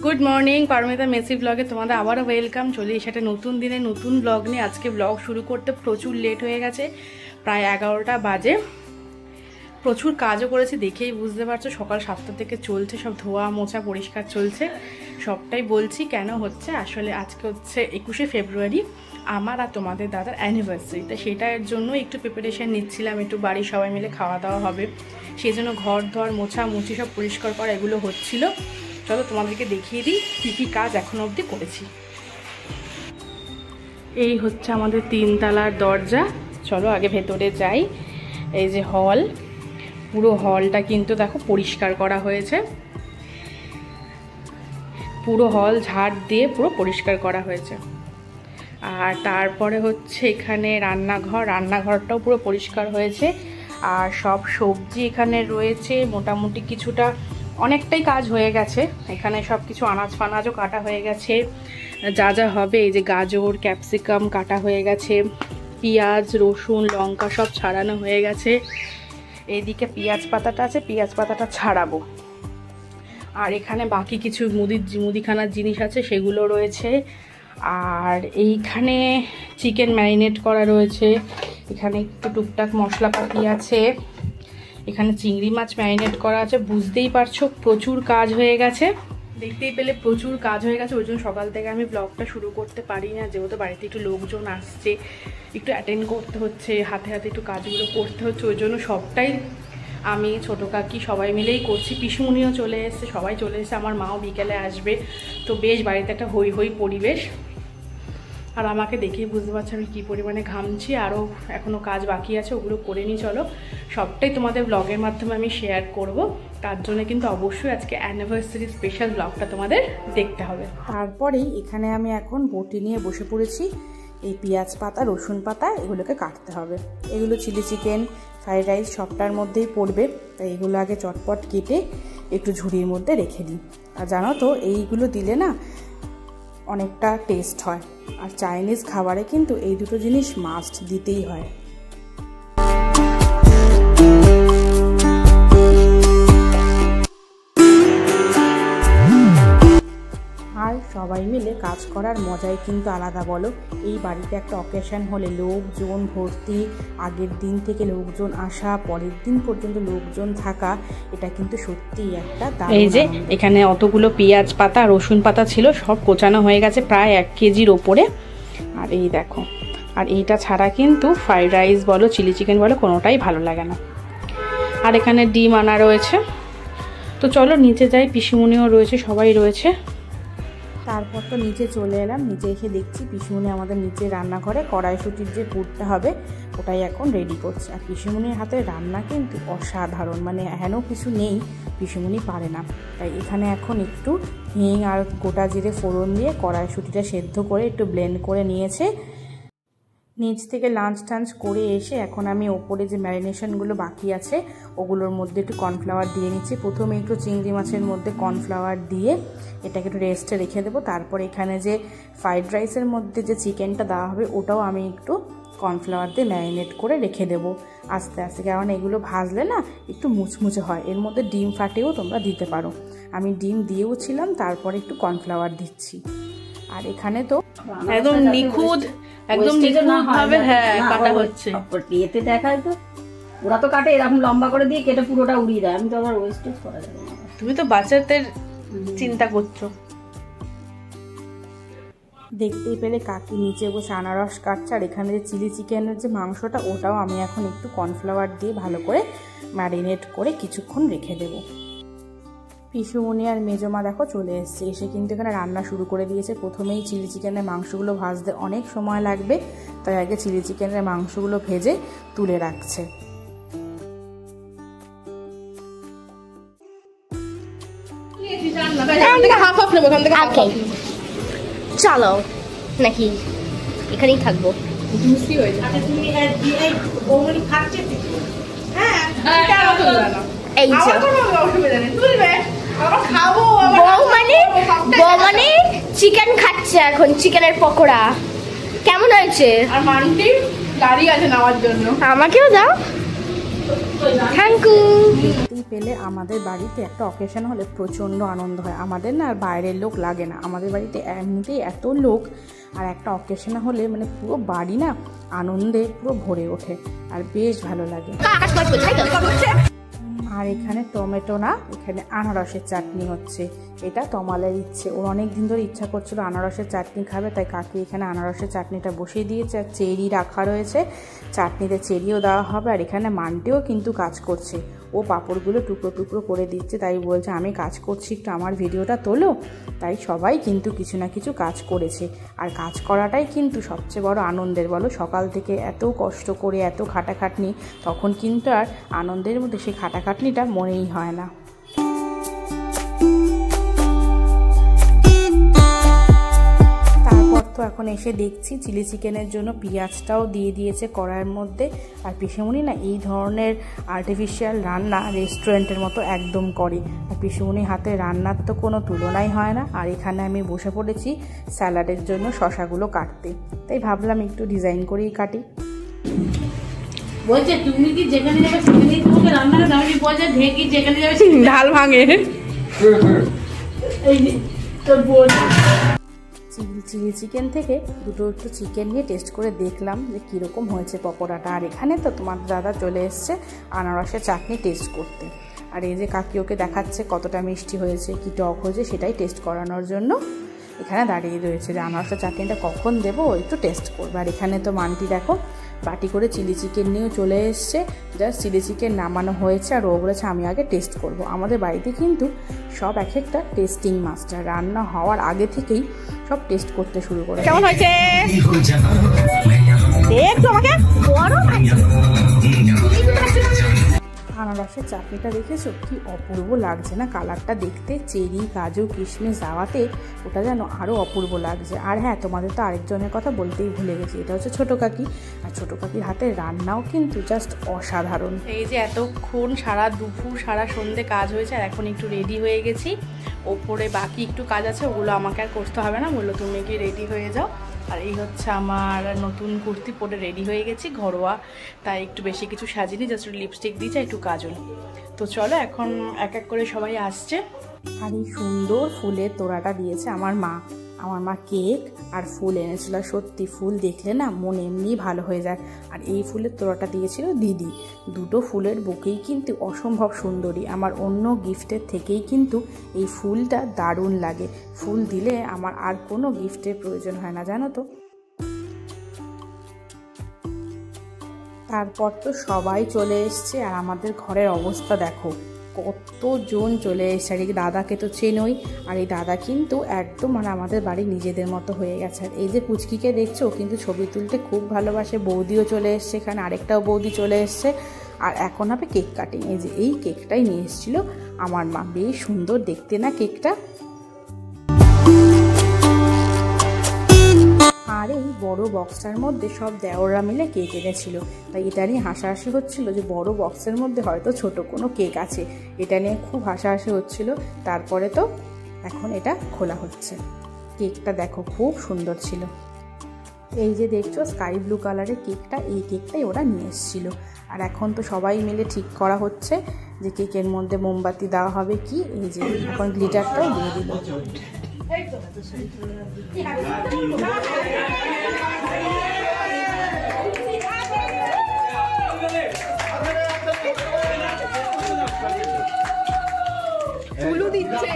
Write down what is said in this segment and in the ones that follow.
Good morning Paromita Messi ব্লগে তোমাদের আবারও ওয়েলকাম। চলে এসে একটা নতুন দিনে নতুন ব্লগ নিয়ে। আজকে ব্লগ শুরু করতে প্রচুর লেট হয়ে গেছে, প্রায় 11টা বাজে। প্রচুর কাজও করেছি, দেখেই বুঝতে পারছো সকাল 7টা থেকে চলছে, সব ধোয়া মোছা পরিষ্কার চলছে। সবটাই বলছি কেন হচ্ছে। আসলে আজকে হচ্ছে 21শে ফেব্রুয়ারি, আমার আর তোমাদের দাদার অ্যানিভার্সারি। তো সেটার জন্য একটু প্রিপারেশান নিচ্ছিলাম, একটু বাড়ির সবাই মিলে খাওয়া দাওয়া হবে, সেই জন্য ঘর ধর মোছা মুছি সব পরিষ্কার করা এগুলো হচ্ছিল। চলো তোমাদেরকে দেখিয়ে দিই কী কী কাজ এখনো অবধি করেছি। এই হচ্ছে আমাদের 3 তলার দরজা। চলো আগে ভেতরে যাই। এই যে হল, পুরো হলটা কিন্তু দেখো পরিষ্কার করা হয়েছে, পুরো হল ঝাড় দিয়ে পুরো পরিষ্কার করা হয়েছে। আর তারপরে হচ্ছে এখানে রান্নাঘরটাও পুরো পরিষ্কার হয়েছে। আর সব সবজি এখানে রয়েছে, মোটামুটি কিছুটা অনেকটাই কাজ হয়ে গেছে। এখানে সব কিছু আনাজ ফানাজও কাটা হয়ে গেছে, যা যা হবে। এই যে গাজর ক্যাপসিকাম কাটা হয়ে গেছে, পেঁয়াজ রসুন লঙ্কা সব ছাড়ানো হয়ে গেছে। এইদিকে পেঁয়াজ পাতাটা আছে, পেঁয়াজ পাতাটা ছাড়াবো। আর এখানে বাকি কিছু মুদিখানার জিনিস আছে, সেগুলো রয়েছে। আর এইখানে চিকেন ম্যারিনেট করা রয়েছে, এখানে একটু টুকটাক মশলাপাতি আছে, এখানে চিংড়ি মাছ ম্যারিনেট করা আছে। বুঝতেই পারছো প্রচুর কাজ হয়ে গেছে, দেখতেই পেলে প্রচুর কাজ হয়ে গেছে। ওই জন্য সকাল থেকে আমি ব্লগটা শুরু করতে পারি না, যেহেতু বাড়িতে একটু লোকজন আসছে, একটু অ্যাটেন্ড করতে হচ্ছে, হাতে হাতে একটু কাজগুলো করতে হচ্ছে। ওই জন্য সবটাই আমি ছোটো কাকি সবাই মিলেই করছি। পিসুমনিও চলে এসছে, সবাই চলে এসছে, আমার মাও বিকেলে আসবে। তো বেশ বাড়িতে একটা হই হই পরিবেশ। আর আমাকে দেখেই বুঝতে পারছি আমি কী পরিমাণে ঘামছি। আরও এখনও কাজ বাকি আছে, ওগুলো করে নিই। চলো সবটাই তোমাদের ব্লগের মাধ্যমে আমি শেয়ার করব। তার জন্য কিন্তু অবশ্যই আজকে অ্যানিভার্সারি স্পেশাল ব্লগটা তোমাদের দেখতে হবে। তারপরেই এখানে আমি এখন বটি নিয়ে বসে পড়েছি। এই পেঁয়াজ পাতা রসুন পাতা এগুলোকে কাটতে হবে। এগুলো চিলি চিকেন ফ্রাইড রাইস সবটার মধ্যেই পড়বে, তাই এগুলো আগে চটপট কেটে একটু ঝুড়ির মধ্যে রেখে দিই। আর জানো তো এইগুলো দিলে না অনেকটা টেস্ট হয়। আর চাইনিজ খাবারে কিন্তু এই দুটো জিনিস মাস্ট দিতেই হয়। আর সবাই মিলে কাজ করার মজাই কিন্তু আলাদা, বলো। এই বাড়িতে একটা অকেশন হলে লোকজন ভর্তি, আগের দিন থেকে লোকজন আসা, পরের দিন পর্যন্ত লোকজন থাকা, এটা কিন্তু সত্যিই একটা দারুণ। এই যে এখানে অতগুলো পেঁয়াজ পাতা রসুন পাতা ছিল, সব কোচানো হয়ে গেছে প্রায় 1 কেজির ওপরে। আর এই দেখো, আর এইটা ছাড়া কিন্তু ফ্রাইড রাইস বলো চিলি চিকেন বলো কোনোটাই ভালো লাগে না। আর এখানে ডিম আনা রয়েছে। তো চলো নিচে যাই, পিসিমণিও রয়েছে, সবাই রয়েছে। তারপর তো নিচে চলে এলাম। নিচে এসে দেখছি পিসিমণি আমাদের নিচে রান্নাঘরে কড়াইশুঁটির যে পুরটা হবে ওটাই এখন রেডি করছে। আর পিসিমণির হাতে রান্না কিন্তু অসাধারণ, মানে হেন কিছু নেই পিসিমণি পারে না। তাই এখানে এখন একটু হিং আর গোটা জিরে ফোড়ন দিয়ে কড়াইশুঁটিটা সেদ্ধ করে একটু ব্লেন্ড করে নিয়েছে। নিচ থেকে লাঞ্চ টাঞ্চ করে এসে এখন আমি ওপরে যে ম্যারিনেশনগুলো বাকি আছে ওগুলোর মধ্যে একটু কর্নফ্লাওয়ার দিয়ে নিচ্ছি। প্রথমে একটু চিংড়ি মাছের মধ্যে কর্নফ্লাওয়ার দিয়ে এটাকে একটু রেস্টে রেখে দেবো। তারপর এখানে যে ফ্রাইড রাইসের মধ্যে যে চিকেনটা দেওয়া হবে ওটাও আমি একটু কর্নফ্লাওয়ার দিয়ে ম্যারিনেট করে রেখে দেবো আস্তে আস্তে, কারণ এগুলো ভাজলে না একটু মুচমুচে হয়। এর মধ্যে ডিম ফাটিয়েও তোমরা দিতে পারো, আমি ডিম দিয়েও ছিলাম, তারপরে একটু কর্নফ্লাওয়ার দিচ্ছি। আর এখানে তো একদম নিখুঁত ভাবে কাটা হচ্ছে। এতে দেখায় তো ওরা তো কাটে এরকম লম্বা করে দিয়ে কেটে পুরোটা উড়িয়ে দেয়, আমি তো আবার ওয়েস্টেজ করা যাবে না। তুমি তো বাচ্চাদের চিন্তা করছো। দেখতেই পেলে কাকি নিচে বসে আনারস কাটছে। আর এখানে যে চিলি চিকেনের যে মাংসটা ওটাও আমি এখন একটু কর্নফ্লাওয়ার দিয়ে ভালো করে ম্যারিনেট করে কিছুক্ষণ রেখে দেবো। পিসুমণি আর মেজমা দেখো চলে এসছে, এসে কিন্তু এখানে রান্না শুরু করে দিয়েছে। প্রথমেই চিলি চিকেনের মাংসগুলো ভাজতে অনেক সময় লাগবে, তাই আগে চিলি চিকেনের মাংসগুলো ভেজে তুলে রাখছে। চলো নাকি এখানেই থাকবো। মানে চিকেন খাচ্ছে এখন, চিকেনের পকোড়া কেমন হয়েছে? আর মান্টি গাড়ি আছে নামার জন্য, আমাকেও দাও। Thank you. পেলে আমাদের বাড়িতে একটা অকেশন হলে প্রচণ্ড আনন্দ হয়। আমাদের না আর বাইরের লোক লাগে না, আমাদের বাড়িতে এমনিতেই এত লোক, আর একটা অকেশন হলে মানে পুরো বাড়ি না আনন্দে পুরো ভরে ওঠে আর বেশ ভালো লাগে। আর এখানে টমেটো না, এখানে আনারসের চাটনি হচ্ছে। এটা তমালের ইচ্ছে, ওর অনেক দিন ধরে ইচ্ছা করছিল আনারসের চাটনি খাবে, তাই কাকি এখানে আনারসের চাটনিটা বসিয়ে দিয়েছে। আর চেরি রাখা রয়েছে, চাটনিতে চেরিও দেওয়া হবে। আর এখানে মানটিও কিন্তু কাজ করছে, ও পাঁপড়গুলো টুকরো টুকরো করে দিচ্ছে, তাই বলছে আমি কাজ করছি একটু আমার ভিডিওটা তোলো। তাই সবাই কিন্তু কিছু না কিছু কাজ করেছে, আর কাজ করাটাই কিন্তু সবচেয়ে বড় আনন্দের। বলো, সকাল থেকে এত কষ্ট করে এত খাটাখাটনি, তখন কিন্তু আর আনন্দের মধ্যে সেই খাটাখাটনিটা মনেই হয় না। তারপর তো এখন এসে দেখছি চিলি চিকেনের জন্য পেঁয়াজটাও দিয়ে দিয়েছে কড়াইয়ের মধ্যে। আর পিসেমণি না এই ধরনের আর্টিফিশিয়াল রান্না রেস্টুরেন্টের মতো একদম করে, আর পিসেমণির হাতে রান্নার তো কোনো তুলনাই হয় না। আর এখানে আমি বসে পড়েছি স্যালাডের জন্য শসাগুলো কাটতে, তাই ভাবলাম একটু ডিজাইন করেই কাটি। বলছে তুমি কি যেখানে যাবে সেখানেই তোমাকে রান্নার দামি বলছে, ঢেকি যেখানে যাবে ঢাল ভাঙে। এই তোর বোন চিলি চিকেন থেকে দুটো একটু চিকেন নিয়ে টেস্ট করে দেখলাম যে কীরকম হয়েছে পকোড়াটা। আর এখানে তো তোমার দাদা চলে এসছে আনারসের চাটনি টেস্ট করতে। আর এই যে কাকি ওকে দেখাচ্ছে কতটা মিষ্টি হয়েছে কি টক হয়েছে সেটাই টেস্ট করানোর জন্য এখানে দাঁড়িয়ে রয়েছে, যে আনারসের চাটনিটা কখন দেবো একটু টেস্ট করবে। আর এখানে তো মানটি দেখো বাটি করে চিলি চিকেন নিয়েও চলে এসছে, জাস্ট চিলি চিকেন নামানো হয়েছে আর ও বলেছে আমি আগে টেস্ট করব। আমাদের বাড়িতে কিন্তু সব এক একটা টেস্টিং মাস্টার, রান্না হওয়ার আগে থেকেই সব টেস্ট করতে শুরু করে। কেমন হয়েছে দেখো আমাকে বড় আনারসের চাটনিটা দেখেছো কি অপূর্ব লাগছে না, কালারটা দেখতে চেরি কাজু কিশমিশ দেওয়াতে ওটা যেন আরও অপূর্ব লাগছে। আর হ্যাঁ, তোমাদের তো আরেকজনের কথা বলতেই ভুলে গেছি, এটা হচ্ছে ছোটো কাকি। আর ছোটো কাকির হাতে রান্নাও কিন্তু জাস্ট অসাধারণ। এই যে এতক্ষণ সারা দুপুর সারা সন্ধে কাজ হয়েছে, আর এখন একটু রেডি হয়ে গেছি। ওপরে বাকি একটু কাজ আছে, ওগুলো আমাকে আর করতে হবে না, বললো তুমি কি রেডি হয়ে যাও। আর এই হচ্ছে আমার নতুন কুর্তি পরে রেডি হয়ে গেছি, ঘরোয়া, তাই একটু বেশি কিছু সাজিনি, জাস্ট লিপস্টিক দিয়েছে একটু কাজল। তো চলো এখন এক এক করে সবাই আসছে। আর এই সুন্দর ফুলের তোড়াটা দিয়েছে আমার মা। আমার মা কেক আর ফুল এনেছিল, সত্যি ফুল দেখলে না মন এমনি ভালো হয়ে যায়। আর এই ফুলের তোড়াটা দিয়েছিল দিদি। দুটো ফুলের বুকেই কিন্তু অসম্ভব সুন্দরী, আমার অন্য গিফটের থেকেই কিন্তু এই ফুলটা দারুণ লাগে। ফুল দিলে আমার আর কোনো গিফটের প্রয়োজন হয় না, জানো তো। তারপর তো সবাই চলে এসছে, আর আমাদের ঘরের অবস্থা দেখো কতজন চলে এসছে। আর এই দাদাকে তো চেনই, আর এই দাদা কিন্তু একদম মানে আমাদের বাড়ি নিজেদের মতো হয়ে গেছে। আর এই যে পুচকিকে দেখছো কিন্তু ছবি তুলতে খুব ভালোবাসে, বৌদিও চলে এসছে, এখানে আরেকটাও বৌদি চলে এসছে। আর এখন হবে কেক কাটিং। এই যে এই কেকটাই নিয়ে এসেছিলো আমার মা, বেশ সুন্দর দেখতে না কেকটা। আর এই বড় বক্সটার মধ্যে সব দেওররা মিলে কেক এনেছিল, তাই এটা নিয়ে হাসাহাসি হচ্ছিল যে বড় বক্সের মধ্যে হয়তো ছোট কোনো কেক আছে, এটা নিয়ে খুব হাসাহাসি হচ্ছিল। তারপরে তো এখন এটা খোলা হচ্ছে। কেকটা দেখো খুব সুন্দর ছিল। এই যে দেখছো স্কাই ব্লু কালারের কেকটা, এই কেকটাই ওরা নিয়ে এসেছিল। আর এখন তো সবাই মিলে ঠিক করা হচ্ছে যে কেকের মধ্যে মোমবাতি দেওয়া হবে কি। এই যে এখন গ্লিটারটাও দিয়ে দিল। ফুলও দিচ্ছে।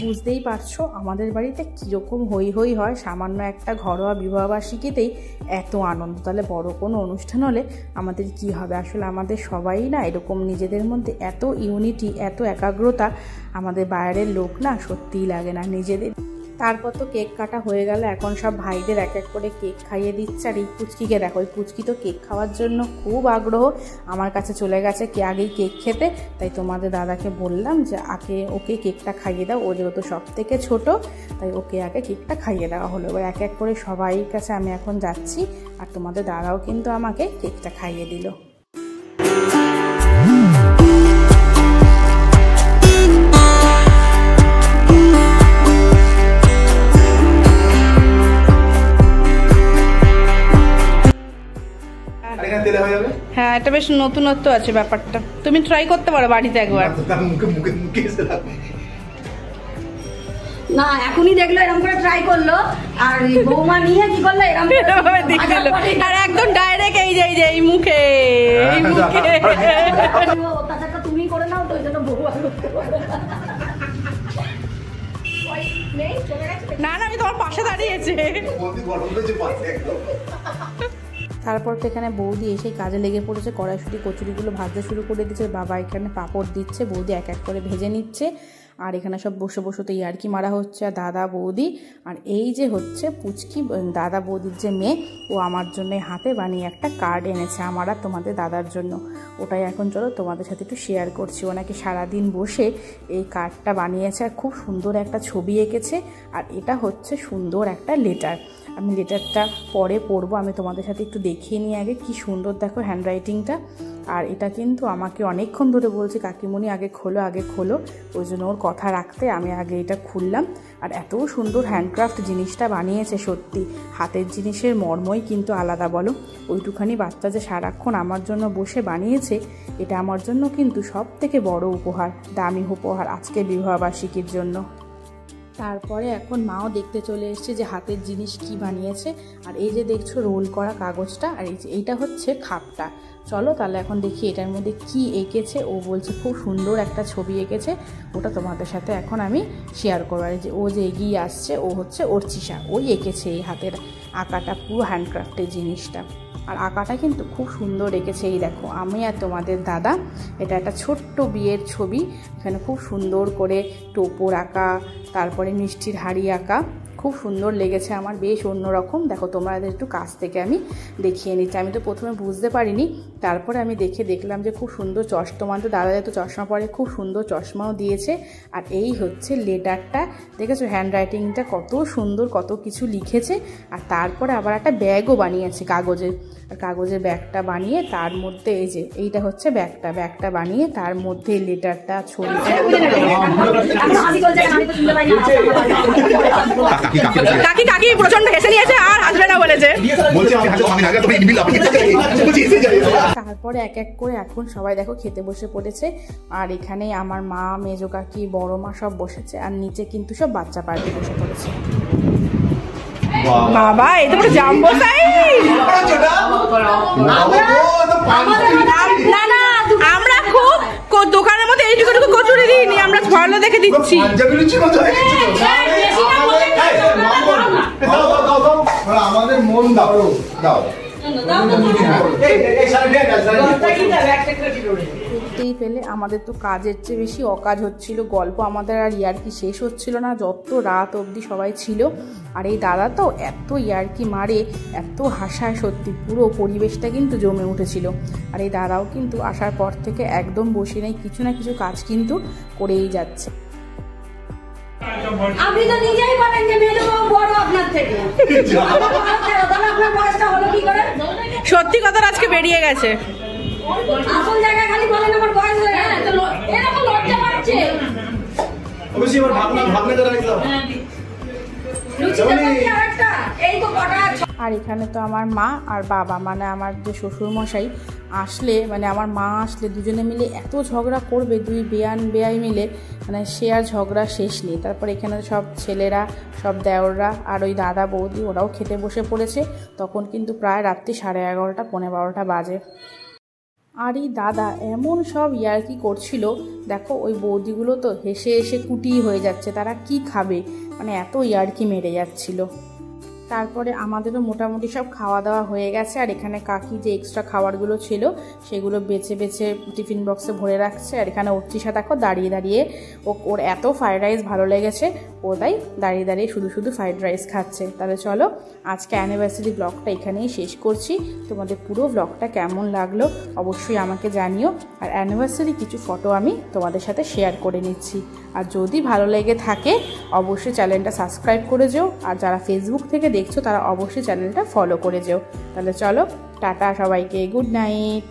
বুঝতেই পারছো আমাদের বাড়িতে কীরকম হই হই হয়, সামান্য একটা ঘরোয়া বিবাহবার্ষিকীতেই এত আনন্দ, তাহলে বড় কোনো অনুষ্ঠান হলে আমাদের কি হবে। আসলে আমাদের সবাই না এরকম নিজেদের মধ্যে এত ইউনিটি, এত একাগ্রতা আমাদের বাইরের লোক না সত্যিই লাগে না নিজেদের। তারপর তো কেক কাটা হয়ে গেল, এখন সব ভাইদের এক এক করে কেক খাইয়ে দিচ্ছে। আর এই পুচকিকে দেখো, এই পুচকি তো কেক খাওয়ার জন্য খুব আগ্রহ, আমার কাছে চলে গেছে কে আগেই কেক খেতে। তাই তোমাদের দাদাকে বললাম যে আগে ওকে কেকটা খাইয়ে দাও, ও যেহেতু সব থেকে ছোটো, তাই ওকে আগে কেকটা খাইয়ে দেওয়া হলো। এবার এক এক করে সবাই কাছে আমি এখন যাচ্ছি, আর তোমাদের দাদাও কিন্তু আমাকে কেকটা খাইয়ে দিল। এটা বেশ নতুনত্ব আছে ব্যাপারটা, তুমি ট্রাই করতে পারো বাড়িতে একবার। না এখনই দেখলো এরকম করে ট্রাই করলো, আর বৌমা নিয়ে কি করলো এরকম আর একদম ডাইরেক্ট এই যে এই মুখে এই মুখে। অত্যাচারটা তুমি করে নাও তো, ওই জন্য বৌমা করতে পারো না। আমি তোমার পাশে দাঁড়িয়েছে। তারপর তো এখানে বৌদি এসে কাজে লেগে পড়েছে, কড়াইশুঁটি কচুরিগুলো ভাজতে শুরু করে দিচ্ছে। বাবা এখানে পাঁপড় দিচ্ছে, বৌদি এক এক করে ভেজে নিচ্ছে। আর এখানে সব বসে বসে তো ইয়ার্কি মারা হচ্ছে। আর দাদা বৌদি আর এই যে হচ্ছে পুচকি দাদা বৌদির যে মেয়ে, ও আমার জন্য হাতে বানিয়ে একটা কার্ড এনেছে আমার আর তোমাদের দাদার জন্য। ওটাই এখন চলো তোমাদের সাথে একটু শেয়ার করছি। ও নাকি সারাদিন বসে এই কার্ডটা বানিয়েছে আর খুব সুন্দর একটা ছবি এঁকেছে। আর এটা হচ্ছে সুন্দর একটা লেটার। আমি লেটারটা পরে পড়বো, আমি তোমাদের সাথে একটু দেখিয়ে নিই আগে। কি সুন্দর দেখো হ্যান্ডরাইটিংটা। আর এটা কিন্তু আমাকে অনেকক্ষণ ধরে বলছে কাকিমণি আগে খোলো আগে খোলো, ওই জন্য ওর কথা রাখতে আমি আগে এটা খুললাম। আর এত সুন্দর হ্যান্ডক্রাফট জিনিসটা বানিয়েছে, সত্যি হাতের জিনিসের মর্মই কিন্তু আলাদা বলো। ওইটুখানি বাচ্চা যে সারাক্ষণ আমার জন্য বসে বানিয়েছে, এটা আমার জন্য কিন্তু সব থেকে বড় উপহার, দামি উপহার আজকে বিবাহবার্ষিকীর জন্য। তারপরে এখন মাও দেখতে চলে এসেছে যে হাতের জিনিস কি বানিয়েছে। আর এই যে দেখছো রোল করা কাগজটা, আর এইটা হচ্ছে খাপটা। চলো তাহলে এখন দেখি এটার মধ্যে কি এঁকেছে। ও বলছে খুব সুন্দর একটা ছবি এঁকেছে, ওটা তোমাদের সাথে এখন আমি শেয়ার করবো। আর যে ও যে এগিয়ে আসছে, ও হচ্ছে অর্চিষা, ওই এঁকেছে এই হাতের আঁকাটা, পুরো হ্যান্ডক্রাফটের জিনিসটা। আর আঁকাটা কিন্তু খুব সুন্দর এঁকেছে। এই দেখো আমি আর তোমাদের দাদা, এটা একটা ছোট্ট বিয়ের ছবি। এখানে খুব সুন্দর করে টোপর আঁকা, তারপরে মিষ্টির হাড়ি আঁকা, খুব সুন্দর লেগেছে আমার, বেশ অন্যরকম। দেখো তোমাদের একটু কাছ থেকে আমি দেখিয়ে নিচ্ছি। আমি তো প্রথমে বুঝতে পারিনি, তারপরে আমি দেখলাম যে খুব সুন্দর চশমা, তো দাদা যেহেতু চশমা পরে খুব সুন্দর চশমাও দিয়েছে। আর এই হচ্ছে লেটারটা, দেখেছো হ্যান্ডরাইটিংটা কত সুন্দর, কত কিছু লিখেছে। আর তারপরে আবার একটা ব্যাগও বানিয়েছে কাগজের, আর কাগজের ব্যাগটা বানিয়ে তার মধ্যে এই যে এইটা হচ্ছে ব্যাগটা বানিয়ে তার মধ্যে লেটারটা ছড়িয়ে। কাকি প্রচন্ড হেসে নিয়েছে আর হাসবে না বলেছে। তারপরে এক এক করে এখন সবাই দেখো খেতে বসে পড়েছে। আর এখানে আমার মা, মেজো কাকি, বড় মা সব বসেছে। আর নিচে কিন্তু সব বাচ্চা পার্টি বসে পড়েছে। বাবা এই তো পুরো জাম্বো সাইজ। না না আমরা খুব দোকানের মধ্যে এইটুকু কচুরি দিইনি, আমরা ভালো দেখে দিচ্ছি। আমাদের মন দাও দাও। দেখতেই পেলে আমাদের তো কাজের চেয়ে বেশি অকাজ হচ্ছিল, গল্প আমাদের আর ইয়ার্কি শেষ হচ্ছিল না, যত রাত অবধি সবাই ছিল। আর এই দাদা তো এত ইয়ার্কি মারে, এত হাসায়, সত্যি পুরো পরিবেশটা কিন্তু জমে উঠেছিল। আর এই দাদাও কিন্তু আসার পর থেকে একদম বসে নেই, কিছু না কিছু কাজ কিন্তু করেই যাচ্ছে। আপনি তো নিজেই বলেন যে মেয়ে বড় আপনার থেকে, আপনার বয়সটা হলো কি করে? সত্যি কথা আজকে বেরিয়ে গেছে। আসল জায়গায় খালি বলেন আমার বয়স হয়ে গেছে, এরকম লজ্জা পাচ্ছে। অবশ্যই আমার ভাবনা করে রাখলাম। আর এখানে তো আমার মা আর বাবা, মানে আমার যে শ্বশুর মশাই আসলে, মানে আমার মা আসলে দুজনে মিলে এত ঝগড়া করবে, দুই বেয়াই মিলে, মানে সে আর ঝগড়া শেষ নেই। তারপর এখানে সব ছেলেরা, সব দেওররা আর ওই দাদা বৌদি ওরাও খেতে বসে পড়েছে। তখন কিন্তু প্রায় রাত্রি 11:30 পৌনে 12টা বাজে। আর এই দাদা এমন সব ইয়ার্কি করছিল, দেখো ওই বৌদিগুলো তো হেসে হেসে কুটি হয়ে যাচ্ছে, তারা কি খাবে, মানে এত ইয়ার্কি মেরে যাচ্ছিল। তারপরে আমাদেরও মোটামুটি সব খাওয়া দাওয়া হয়ে গেছে। আর এখানে কাকি যে এক্সট্রা খাবারগুলো ছিল সেগুলো বেছে বেছে টিফিন বক্সে ভরে রাখছে। আর এখানে অর্চিষা দেখো দাঁড়িয়ে দাঁড়িয়ে, ওর এত ফ্রাইড রাইস ভালো লেগেছে, ও তাই দাঁড়িয়ে দাঁড়িয়ে শুধু শুধু ফ্রাইড রাইস খাচ্ছে। তাহলে চলো আজকে অ্যানিভার্সারি ব্লগটা এখানেই শেষ করছি। তোমাদের পুরো ব্লগটা কেমন লাগলো অবশ্যই আমাকে জানিও। আর অ্যানিভার্সারি কিছু ফটো আমি তোমাদের সাথে শেয়ার করে নিচ্ছি। আর যদি ভালো লেগে থাকে অবশ্যই চ্যানেলটা সাবস্ক্রাইব করে যেও। আর যারা ফেসবুক থেকে দেখছো তারা অবশ্যই চ্যানেলটা ফলো করে যেও। তাহলে চলো টাটা সবাইকে, গুড নাইট।